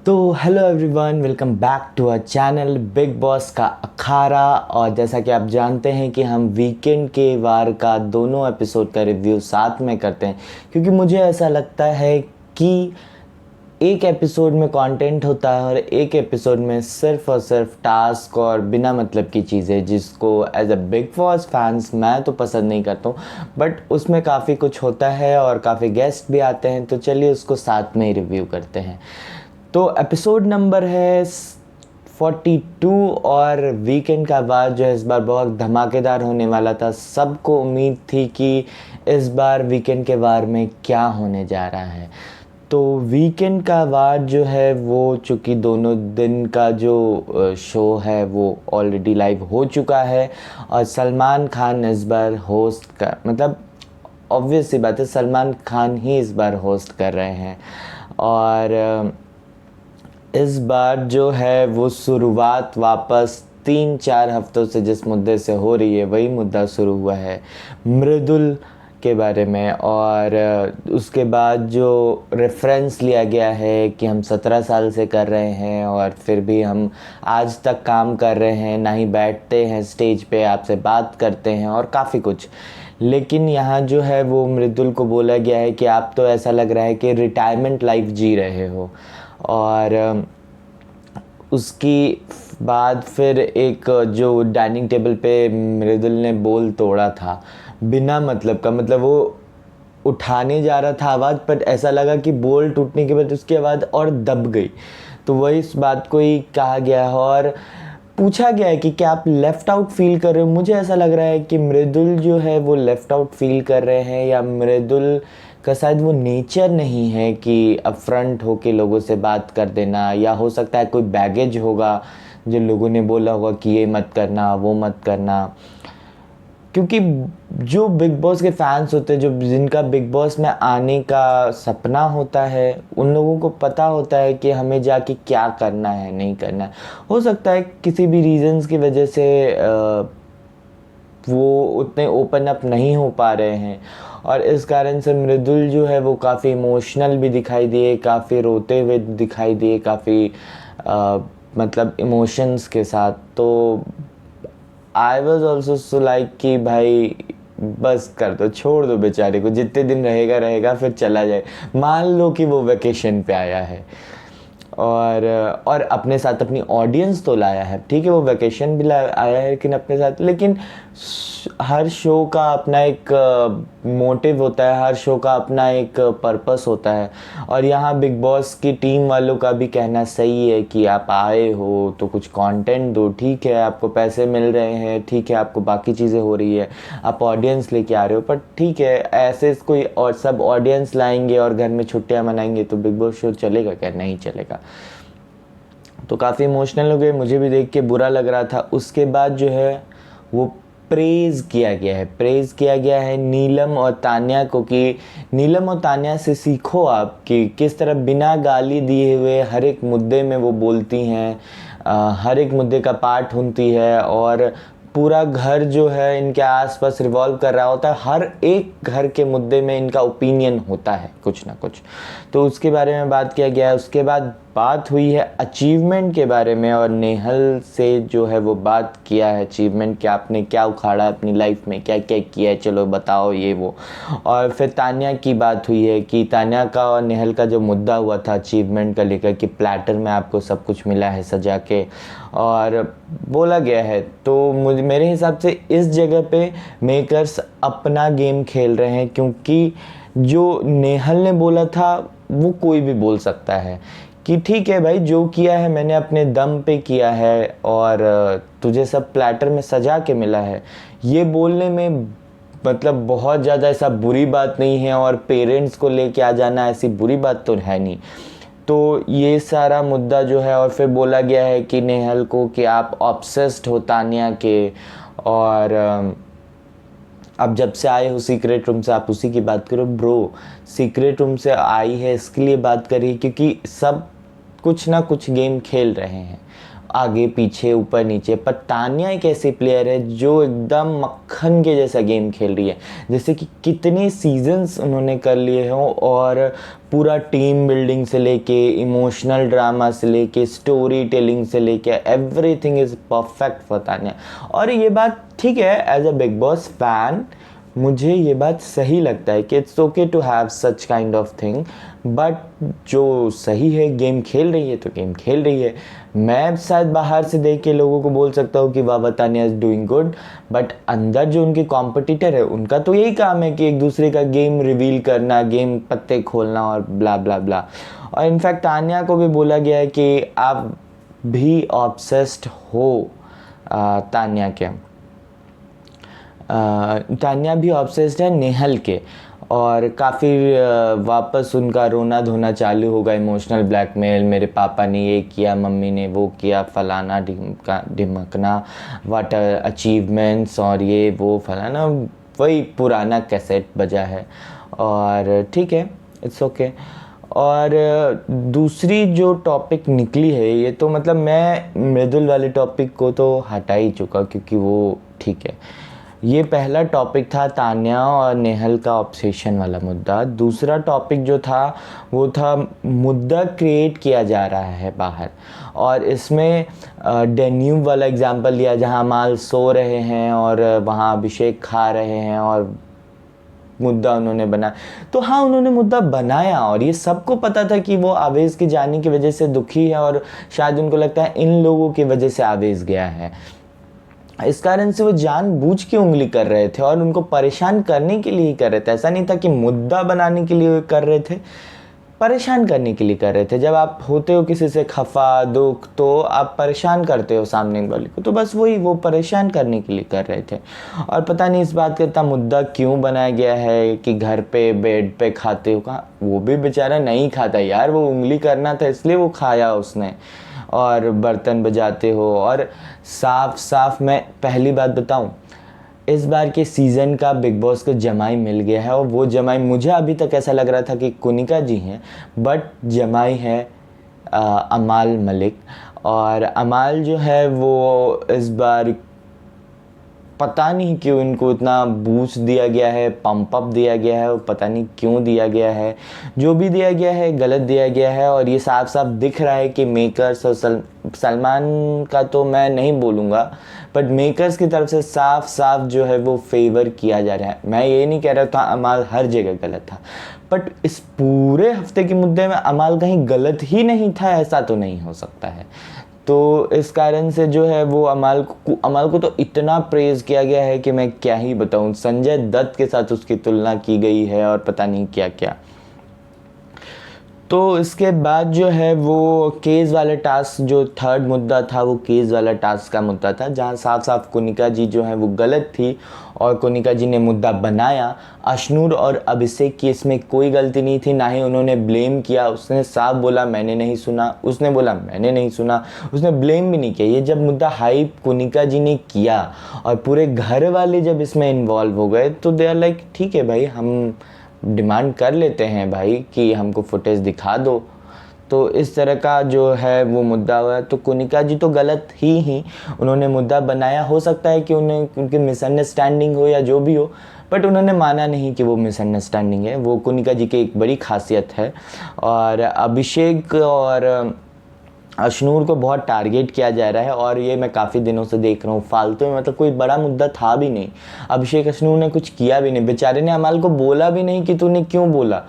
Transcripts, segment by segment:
तो hello everyone, welcome back to our channel big boss का अखाड़ा। और जैसा कि आप जानते हैं कि हम वीकेंड के वार का दोनों एपिसोड का रिव्यू साथ में करते हैं, क्योंकि मुझे ऐसा लगता है कि एक एपिसोड में कंटेंट होता है और एक एपिसोड में सिर्फ और सिर्फ टास्क और बिना मतलब की चीज़ें, जिसको as a big boss fans मैं तो पसंद नहीं करता हूँ। बट उसमें काफ़ी कुछ होता है और काफ़ी गेस्ट भी आते हैं, तो चलिए उसको साथ में ही रिव्यू करते हैं। तो एपिसोड नंबर है 42 और वीकेंड का बाद जो है इस बार बहुत धमाकेदार होने वाला था। सबको उम्मीद थी कि इस बार वीकेंड के वार में क्या होने जा रहा है। तो वीकेंड का वार जो है वो, चूँकि दोनों दिन का जो शो है वो ऑलरेडी लाइव हो चुका है और सलमान खान इस बार होस्ट का, मतलब ऑब्वियस सी बात है, सलमान खान ही इस बार होस्ट कर रहे हैं। और इस बार जो है वो शुरुआत वापस 3-4 हफ्तों से जिस मुद्दे से हो रही है वही मुद्दा शुरू हुआ है, मृदुल के बारे में। और उसके बाद जो रेफरेंस लिया गया है कि हम 17 साल से कर रहे हैं और फिर भी हम आज तक काम कर रहे हैं, ना ही बैठते हैं स्टेज पे आपसे बात करते हैं और काफ़ी कुछ। लेकिन यहाँ जो है वो मृदुल को बोला गया है कि आप तो ऐसा लग रहा है कि रिटायरमेंट लाइफ जी रहे हो। और उसकी बाद फिर एक जो डाइनिंग टेबल पे मृदुल ने बोल तोड़ा था बिना मतलब का, मतलब वो उठाने जा रहा था आवाज़, पर ऐसा लगा कि बोल टूटने के बाद उसकी आवाज़ और दब गई। तो वही इस बात को ही कहा गया है और पूछा गया है कि क्या आप लेफ़्ट आउट फील कर रहे हो। मुझे ऐसा लग रहा है कि मृदुल जो है वो लेफ़्ट आउट फील कर रहे हैं, या मृदुल का शायद वो नेचर नहीं है कि अपफ्रंट होके लोगों से बात कर देना, या हो सकता है कोई बैगेज होगा जो लोगों ने बोला होगा कि ये मत करना वो मत करना। क्योंकि जो बिग बॉस के फैंस होते हैं, जो जिनका बिग बॉस में आने का सपना होता है, उन लोगों को पता होता है कि हमें जाके क्या करना है नहीं करना है। हो सकता है किसी भी रीजंस की वजह से वो उतने ओपन अप नहीं हो पा रहे हैं, और इस कारण से मृदुल जो है वो काफ़ी इमोशनल भी दिखाई दिए, काफ़ी रोते हुए दिखाई दिए, काफ़ी मतलब इमोशंस के साथ। तो I was also so like कि भाई बस कर दो, छोड़ दो बेचारे को, जितने दिन रहेगा रहेगा फिर चला जाए। मान लो कि वो वेकेशन पे आया है और अपने साथ अपनी ऑडियंस तो लाया है, ठीक है वो वेकेशन भी आया है लेकिन अपने साथ। लेकिन हर शो का अपना एक मोटिव होता है, हर शो का अपना एक पर्पस होता है। और यहाँ बिग बॉस की टीम वालों का भी कहना सही है कि आप आए हो तो कुछ कंटेंट दो, ठीक है आपको पैसे मिल रहे हैं, ठीक है आपको बाकी चीज़ें हो रही है, आप ऑडियंस लेके आ रहे हो, पर ठीक है ऐसे कोई और सब ऑडियंस लाएंगे और घर में छुट्टियां मनाएंगे तो बिग बॉस शो चलेगा क्या? नहीं चलेगा। तो काफ़ी इमोशनल हो गए, मुझे भी देख के बुरा लग रहा था। उसके बाद जो है वो प्रेज़ किया गया है नीलम और तान्या को, कि नीलम और तान्या से सीखो आप कि किस तरह बिना गाली दिए हुए हर एक मुद्दे में वो बोलती हैं, हर एक मुद्दे का पार्ट होती है, और पूरा घर जो है इनके आसपास रिवॉल्व कर रहा होता है, हर एक घर के मुद्दे में इनका ओपिनियन होता है कुछ ना कुछ। तो उसके बारे में बात किया गया है। उसके बाद बात हुई है अचीवमेंट के बारे में, और नेहल से जो है वो बात किया है अचीवमेंट, कि आपने क्या उखाड़ा अपनी लाइफ में, क्या क्या किया है, चलो बताओ ये वो। और फिर तान्या की बात हुई है कि तान्या का और नेहल का जो मुद्दा हुआ था अचीवमेंट का लेकर, कि प्लेटर में आपको सब कुछ मिला है सजा के, और बोला गया है। तो मुझे मेरे हिसाब से इस जगह पे मेकर्स अपना गेम खेल रहे हैं, क्योंकि जो नेहल ने बोला था वो कोई भी बोल सकता है कि ठीक है भाई जो किया है मैंने अपने दम पे किया है, और तुझे सब प्लेटर में सजा के मिला है, ये बोलने में मतलब बहुत ज़्यादा ऐसा बुरी बात नहीं है, और पेरेंट्स को लेके आ जाना ऐसी बुरी बात तो है नहीं। तो ये सारा मुद्दा जो है, और फिर बोला गया है कि नेहल को कि आप ऑब्सेस्ड हो तान्या के, और अब जब से आए हो सीक्रेट रूम से आप उसी की बात करो। ब्रो, सीक्रेट रूम से आई है इसके लिए बात करी क्योंकि सब कुछ ना कुछ गेम खेल रहे हैं। आगे पीछे ऊपर नीचे। पर तान्या एक ऐसी प्लेयर है जो एकदम मक्खन के जैसा गेम खेल रही है, जैसे कि कितने सीजन्स उन्होंने कर लिए हों, और पूरा टीम बिल्डिंग से लेके इमोशनल ड्रामा से लेके स्टोरी टेलिंग से लेके everything is perfect for Tanya. और ये बात ठीक है, as a big boss fan मुझे ये बात सही लगता है कि it's okay to have such kind of thing, but जो सही है, गेम खेल रही है तो गेम खेल रही है। मैं शायद बाहर से देख के लोगों को बोल सकता हूँ कि वाह Tanya is doing good, but अंदर जो उनके कॉम्पिटिटर है उनका तो यही काम है कि एक दूसरे का गेम रिवील करना, गेम पत्ते खोलना और ब्ला ब्ला ब्ला। और इनफैक्ट तान्या को भी बोला गया है कि आप भी ऑब्सेस्ड हो, तान्या के तान्या भी ऑब्सेस्ड है नेहल के, और काफ़ी वापस उनका रोना धोना चालू होगा, इमोशनल ब्लैकमेल, मेरे पापा ने ये किया, मम्मी ने वो किया, फलाना ढिमकना, वाट अचीवमेंट्स और ये वो फलाना, वही पुराना कैसेट बजा है। और ठीक है, इट्स ओके। और दूसरी जो टॉपिक निकली है, ये तो मतलब मैं मृदुल वाले टॉपिक को तो हटा ही चुका, क्योंकि वो ठीक है। ये पहला टॉपिक था तान्या और नेहल का ऑब्सेशन वाला मुद्दा। दूसरा टॉपिक जो था वो था मुद्दा क्रिएट किया जा रहा है बाहर, और इसमें डेन्यूब वाला एग्जांपल दिया जहां अमाल सो रहे हैं और वहां अभिषेक खा रहे हैं और मुद्दा उन्होंने बनाया। तो हाँ, उन्होंने मुद्दा बनाया और ये सबको पता था कि वो आवेश के जाने की वजह से दुखी है, और शायद उनको लगता है इन लोगों की वजह से आवेश गया है। इस कारण से वो जानबूझ के उंगली कर रहे थे और उनको परेशान करने के लिए ही कर रहे थे। ऐसा नहीं था कि मुद्दा बनाने के लिए कर रहे थे, परेशान करने के लिए कर रहे थे। जब आप होते हो किसी से खफा दुख, तो आप परेशान करते हो सामने वाले को, तो बस वही वो परेशान करने के लिए कर रहे थे। और पता नहीं इस बात का इतना मुद्दा क्यों बनाया गया है कि घर पे बेड पे खाते हो। कहाँ, वो भी बेचारा नहीं खाता यार, वो उंगली करना था इसलिए वो खाया उसने। और बर्तन बजाते हो, और साफ साफ मैं पहली बात बताऊं, इस बार के सीज़न का बिग बॉस को जमाई मिल गया है, और वो जमाई मुझे अभी तक ऐसा लग रहा था कि कुनिका जी हैं, बट जमाई है अमाल मलिक। और अमाल जो है वो इस बार पता नहीं क्यों इनको इतना बूस्ट दिया गया है, पंप अप दिया गया है, पता नहीं क्यों दिया गया है। जो भी दिया गया है गलत दिया गया है, और ये साफ साफ दिख रहा है कि मेकर्स और सलमान का तो मैं नहीं बोलूँगा, बट मेकर्स की तरफ से साफ साफ जो है वो फेवर किया जा रहा है। मैं ये नहीं कह रहा था अमाल हर जगह गलत था, बट इस पूरे हफ्ते के मुद्दे में अमाल कहीं गलत ही नहीं था, ऐसा तो नहीं हो सकता है। तो इस कारण से जो है वो अमाल को तो इतना प्रेज किया गया है कि मैं क्या ही बताऊं। संजय दत्त के साथ उसकी तुलना की गई है और पता नहीं क्या क्या। तो इसके बाद जो है वो केस वाले टास्क, जो थर्ड मुद्दा था वो केस वाला टास्क का मुद्दा था, जहां साफ साफ कुनिका जी जो है वो गलत थी और कुनिका जी ने मुद्दा बनाया। अशनूर और अभिषेक की इसमें कोई गलती नहीं थी, ना ही उन्होंने ब्लेम किया। उसने साफ बोला मैंने नहीं सुना, उसने बोला मैंने नहीं सुना, उसने ब्लेम भी नहीं किया। ये जब मुद्दा हाइप कुनिका जी ने किया और पूरे घर वाले जब इसमें इन्वॉल्व हो गए, तो दे आर लाइक ठीक है भाई, हम डिमांड कर लेते हैं भाई कि हमको फुटेज दिखा दो। तो इस तरह का जो है वो मुद्दा हुआ। तो कुनिका जी तो गलत ही उन्होंने मुद्दा बनाया। हो सकता है कि उन्हें उनकी मिसअंडरस्टैंडिंग हो या जो भी हो, बट उन्होंने माना नहीं कि वो मिसअंडरस्टैंडिंग है। वो कुनिका जी की एक बड़ी खासियत है। और अभिषेक और अशनूर को बहुत टारगेट किया जा रहा है, और ये मैं काफ़ी दिनों से देख रहा हूँ फालतू में। मतलब कोई बड़ा मुद्दा था भी नहीं, अभिषेक अशनूर ने कुछ किया भी नहीं, बेचारे ने अमाल को बोला भी नहीं कि तूने क्यों बोला।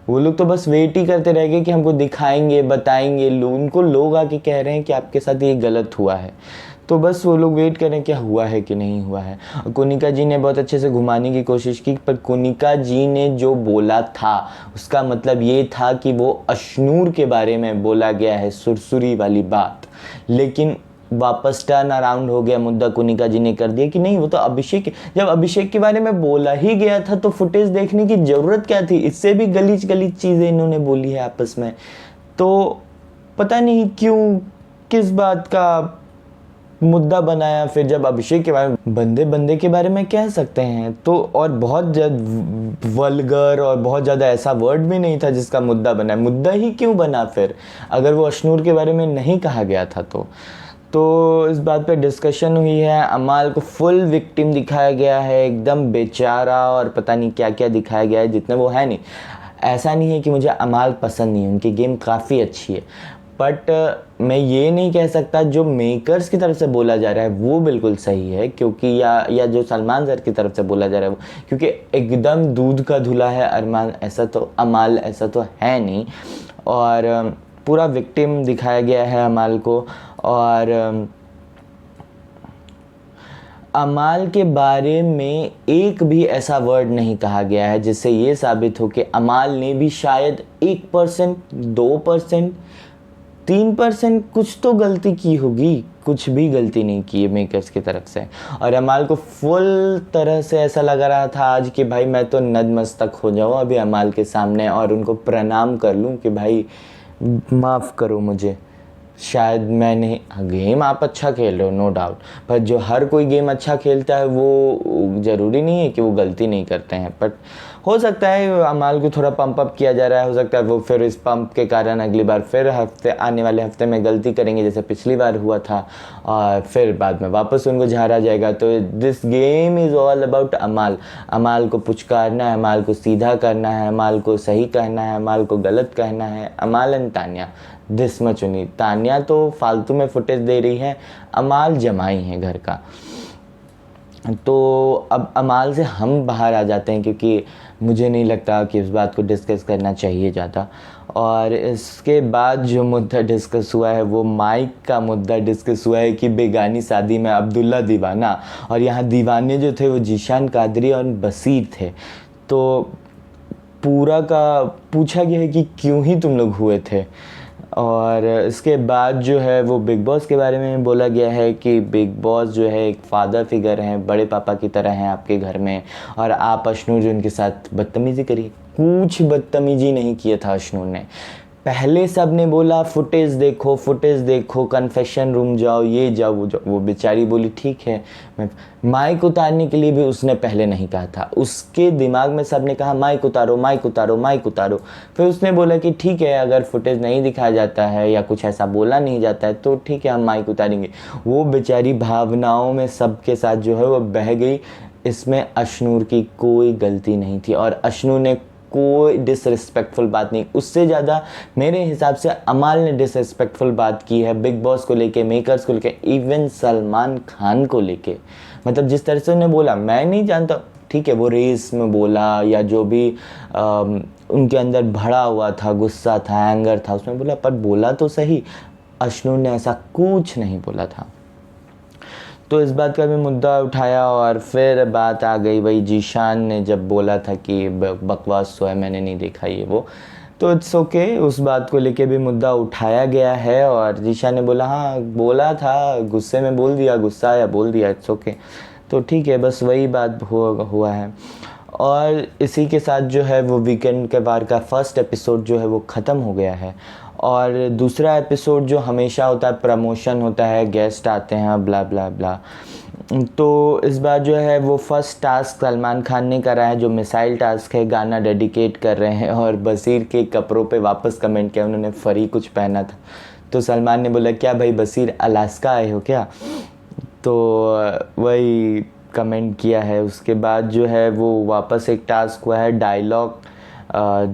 वो लोग तो बस वेट ही करते रह गए कि हमको दिखाएंगे बताएंगे। उनको लोग आके कह रहे हैं कि आपके साथ ये गलत हुआ है, तो बस वो लोग वेट करें क्या हुआ है कि नहीं हुआ है। कुनिका जी ने बहुत अच्छे से घुमाने की कोशिश की, पर कुनिका जी ने जो बोला था उसका मतलब ये था कि वो अशनूर के बारे में बोला गया है, सुरसुरी वाली बात। लेकिन वापस टर्न अराउंड हो गया मुद्दा, कुनिका जी ने कर दिया कि नहीं वो तो अभिषेक, जब अभिषेक के बारे में बोला ही गया था तो फुटेज देखने की ज़रूरत क्या थी। इससे भी गलीच गलीच चीज़ें इन्होंने बोली है आपस में। तो पता नहीं क्यों किस बात का मुद्दा बनाया। फिर जब अभिषेक के बारे में बंदे बंदे के बारे में कह सकते हैं तो, और बहुत वल्गर और बहुत ज़्यादा ऐसा वर्ड भी नहीं था जिसका मुद्दा बना। मुद्दा ही क्यों बना फिर, अगर वो अशनूर के बारे में नहीं कहा गया था तो इस बात पे डिस्कशन हुई है। अमाल को फुल विक्टिम दिखाया गया है, एकदम बेचारा, और पता नहीं क्या क्या दिखाया गया है, जितने वो है नहीं। ऐसा नहीं है कि मुझे अमाल पसंद नहीं है, उनकी गेम काफ़ी अच्छी है, बट मैं ये नहीं कह सकता जो मेकर्स की तरफ से बोला जा रहा है वो बिल्कुल सही है, क्योंकि या जो सलमान सर की तरफ से बोला जा रहा है वो, क्योंकि एकदम दूध का धुला है अरमान, ऐसा तो अमाल ऐसा तो है नहीं। और पूरा विक्टिम दिखाया गया है अमाल को। और अमाल के बारे में एक भी ऐसा वर्ड नहीं कहा गया है जिससे ये साबित हो कि अमाल ने भी शायद 1%, 2%, 3% कुछ तो गलती की होगी। कुछ भी गलती नहीं की है मेकर्स की तरफ से। और अमाल को फुल तरह से ऐसा लग रहा था आज कि भाई मैं तो नतमस्तक हो जाऊँ अभी अमाल के सामने और उनको प्रणाम कर लूँ कि भाई माफ़ करो मुझे, शायद मैंने, गेम आप अच्छा खेल रहे हो नो डाउट, पर जो हर कोई गेम अच्छा खेलता है वो ज़रूरी नहीं है कि वो गलती नहीं करते हैं। बट हो सकता है अमाल को थोड़ा पंप अप किया जा रहा है, हो सकता है वो फिर इस पंप के कारण अगली बार फिर आने वाले हफ्ते में गलती करेंगे जैसे पिछली बार हुआ था, और फिर बाद में वापस उनको झाड़ा जाएगा। तो this game is all about अमाल। अमाल को पुचकारना है, अमाल को सीधा करना है, अमाल को सही कहना है, अमाल को गलत कहना है। अमाल एंड तान्या, दिस मच उन्हीं। तान्या तो फालतू में फुटेज दे रही है, अमाल जमाई है घर का। तो अब अमाल से हम बाहर आ जाते हैं, क्योंकि मुझे नहीं लगता कि इस बात को डिस्कस करना चाहिए ज़्यादा। और इसके बाद जो मुद्दा डिस्कस हुआ है वो माइक का मुद्दा डिस्कस हुआ है कि बेगानी शादी में अब्दुल्ला दीवाना, और यहाँ दीवाने जो थे वो जीशान कादरी और बसीर थे। तो पूरा का पूछा गया है कि क्यों ही तुम लोग हुए थे। और इसके बाद जो है वो बिग बॉस के बारे में बोला गया है कि बिग बॉस जो है एक फादर फिगर हैं, बड़े पापा की तरह हैं आपके घर में, और आप अश्नूर जो उनके साथ बदतमीज़ी करिए। कुछ बदतमीज़ी नहीं किया था अश्नूर ने। पहले सब ने बोला फुटेज देखो, कन्फेशन रूम जाओ, ये जाओ वो जाओ। वो बेचारी बोली ठीक है, मैं माइक उतारने के लिए भी उसने पहले नहीं कहा था। उसके दिमाग में सब ने कहा माइक उतारो, माइक उतारो, माइक उतारो। फिर उसने बोला कि ठीक है, अगर फुटेज नहीं दिखाया जाता है या कुछ ऐसा बोला नहीं जाता है तो ठीक है हम माइक उतारेंगे। वो बेचारी भावनाओं में सबके साथ जो है वो बह गई। इसमें अश्नूर की कोई गलती नहीं थी, और अश्नूर ने कोई डिसरिस्पेक्टफुल बात नहीं। उससे ज़्यादा मेरे हिसाब से अमाल ने डिसरिस्पेक्टफुल बात की है बिग बॉस को लेके, मेकर्स को लेके, इवन सलमान खान को लेके। मतलब जिस तरह से उन्होंने बोला, मैं नहीं जानता, ठीक है वो रेस में बोला या जो भी उनके अंदर भरा हुआ था, गुस्सा था, एंगर था, उसमें बोला, पर बोला तो सही। अश्नूर ने ऐसा कुछ नहीं बोला था। तो इस बात का भी मुद्दा उठाया, और फिर बात आ गई वही जीशान ने जब बोला था कि बकवास तो है, मैंने नहीं देखा ये वो। तो इट्स ओके, उस बात को लेके भी मुद्दा उठाया गया है, और जीशान ने बोला हाँ बोला था, गुस्से में बोल दिया, गुस्सा आया बोल दिया, इट्स ओके। तो ठीक है, बस वही बात हुआ है। और इसी के साथ जो है वो वीकेंड के बार का फर्स्ट एपिसोड जो है वो ख़त्म हो गया है। और दूसरा एपिसोड जो हमेशा होता है, प्रमोशन होता है, गेस्ट आते हैं, ब्ला ब्ला ब्ला। तो इस बार जो है वो फर्स्ट टास्क सलमान खान ने करा है, जो मिसाइल टास्क है, गाना डेडिकेट कर रहे हैं। और बसीर के कपड़ों पे वापस कमेंट किया, उन्होंने फरी कुछ पहना था, तो सलमान ने बोला क्या भाई बसीर अलास्का आए हो क्या। तो वही कमेंट किया है। उसके बाद जो है वो वापस एक टास्क हुआ है, डायलॉग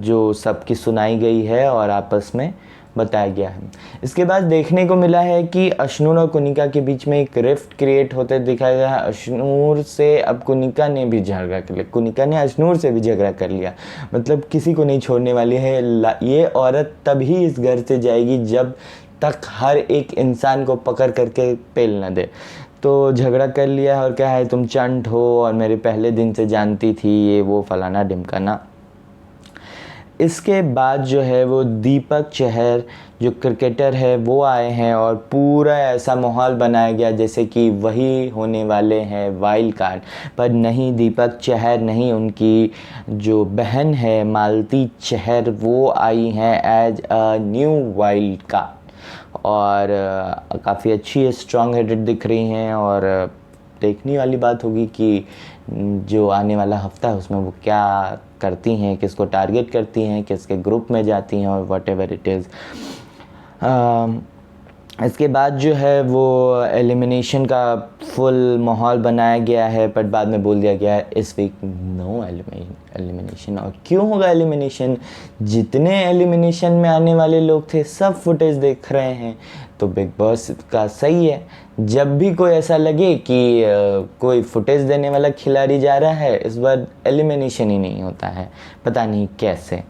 जो सबकी सुनाई गई है और आपस में बताया गया है। इसके बाद देखने को मिला है कि अश्नूर और कुनिका के बीच में एक रिफ्ट क्रिएट होते दिखाया गया है। अश्नूर से अब कुनिका ने भी झगड़ा कर लिया, कुनिका ने अश्नूर से भी झगड़ा कर लिया। मतलब किसी को नहीं छोड़ने वाली है ये औरत। तभी इस घर से जाएगी जब तक हर एक इंसान को पकड़ करके पेल न दे। तो झगड़ा कर लिया है, और क्या है, तुम चंट हो और मेरे पहले दिन से जानती थी, ये वो फलाना ढिमकाना। इसके बाद जो है वो दीपक चहर जो क्रिकेटर है वो आए हैं, और पूरा ऐसा माहौल बनाया गया जैसे कि वही होने वाले हैं वाइल्ड कार्ड। पर नहीं, दीपक चहर नहीं, उनकी जो बहन है मालती चहर वो आई हैं as a new wild card. और काफ़ी अच्छी स्ट्रॉन्ग हेडेड दिख रही हैं। और देखने वाली बात होगी कि जो आने वाला हफ्ता है उसमें वो क्या करती हैं, किसको टारगेट करती हैं, किसके ग्रुप में जाती हैं, और वट एवर इट इज़। इसके बाद जो है वो एलिमिनेशन का फुल माहौल बनाया गया है, बट बाद में बोल दिया गया है इस वीक नो एलिमिनेशन। और क्यों होगा एलिमिनेशन? जितने एलिमिनेशन में आने वाले लोग थे सब फुटेज देख रहे हैं, तो बिग बॉस का सही है। जब भी कोई ऐसा लगे कि कोई फुटेज देने वाला खिलाड़ी जा रहा है, इस बार एलिमिनेशन ही नहीं होता है, पता नहीं कैसे।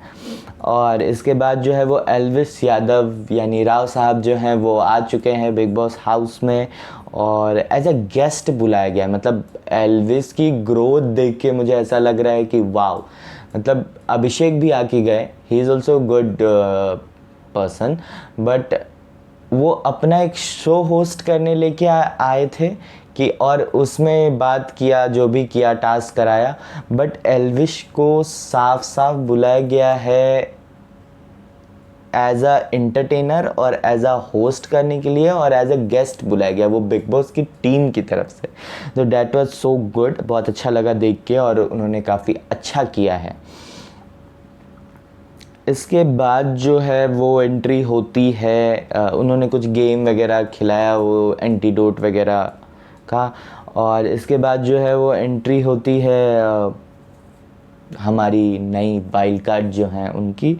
और इसके बाद जो है वो एल्विस यादव यानी राव साहब जो हैं वो आ चुके हैं बिग बॉस हाउस में, और एज अ गेस्ट बुलाया गया। मतलब एल्विस की ग्रोथ देख के मुझे ऐसा लग रहा है कि वाव, मतलब अभिषेक भी आके गए, he is also good person, but वो अपना एक शो होस्ट करने लेके आए थे कि, और उसमें बात किया, जो भी किया, टास्क कराया, बट एल्विश को साफ साफ बुलाया गया है एज अ एंटरटेनर और एज अ होस्ट करने के लिए, और एज अ गेस्ट बुलाया गया वो बिग बॉस की टीम की तरफ से। तो डैट वाज सो गुड, बहुत अच्छा लगा देख के, और उन्होंने काफ़ी अच्छा किया है। इसके बाद जो है वो एंट्री होती है, उन्होंने कुछ गेम वगैरह खिलाया, वो एंटीडोट वगैरह का, और इसके बाद जो है वो एंट्री होती है हमारी नई वाइल्ड कार्ड जो हैं उनकी,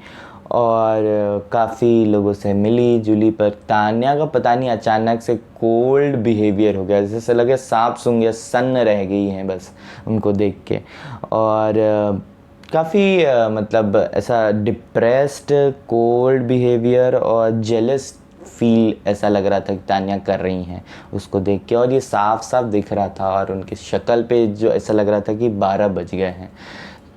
और काफ़ी लोगों से मिली जुली, पर तान्या का पता नहीं अचानक से कोल्ड बिहेवियर हो गया, जैसे लगे सांप सूंघ या सन्न रह गई हैं बस उनको देख के। और काफ़ी मतलब ऐसा डिप्रेस्ड कोल्ड बिहेवियर और जेलस फील ऐसा लग रहा था कि तान्या कर रही हैं उसको देख के, और ये साफ साफ दिख रहा था, और उनकी शक्ल पे जो ऐसा लग रहा था कि 12 बज गए हैं।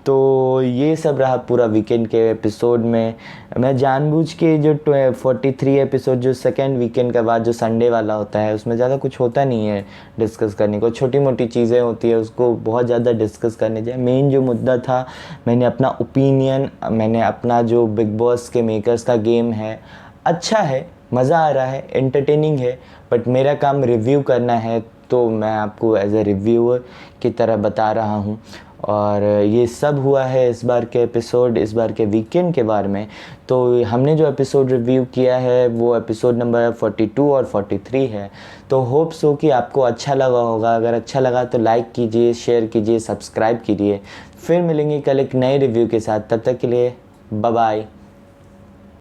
तो ये सब रहा पूरा वीकेंड के एपिसोड में। मैं जानबूझ के जो 43 एपिसोड जो सेकेंड वीकेंड के बाद जो संडे वाला होता है, उसमें ज़्यादा कुछ होता नहीं है डिस्कस करने को, छोटी मोटी चीज़ें होती है, उसको बहुत ज़्यादा डिस्कस करने जाए। मेन जो मुद्दा था, मैंने अपना ओपिनियन, मैंने अपना जो बिग बॉस के मेकर्स का गेम है, अच्छा है, मज़ा आ रहा है, एंटरटेनिंग है, बट मेरा काम रिव्यू करना है, तो मैं आपको एज ए रिव्यूअर की तरह बता रहा हूँ। और ये सब हुआ है इस बार के एपिसोड, इस बार के वीकेंड के बारे में। तो हमने जो एपिसोड रिव्यू किया है वो एपिसोड नंबर 42 और 43 है। तो होप्स हो कि आपको अच्छा लगा होगा। अगर अच्छा लगा तो लाइक कीजिए, शेयर कीजिए, सब्सक्राइब कीजिए। फिर मिलेंगे कल एक नए रिव्यू के साथ, तब तक के लिए बाय बाय।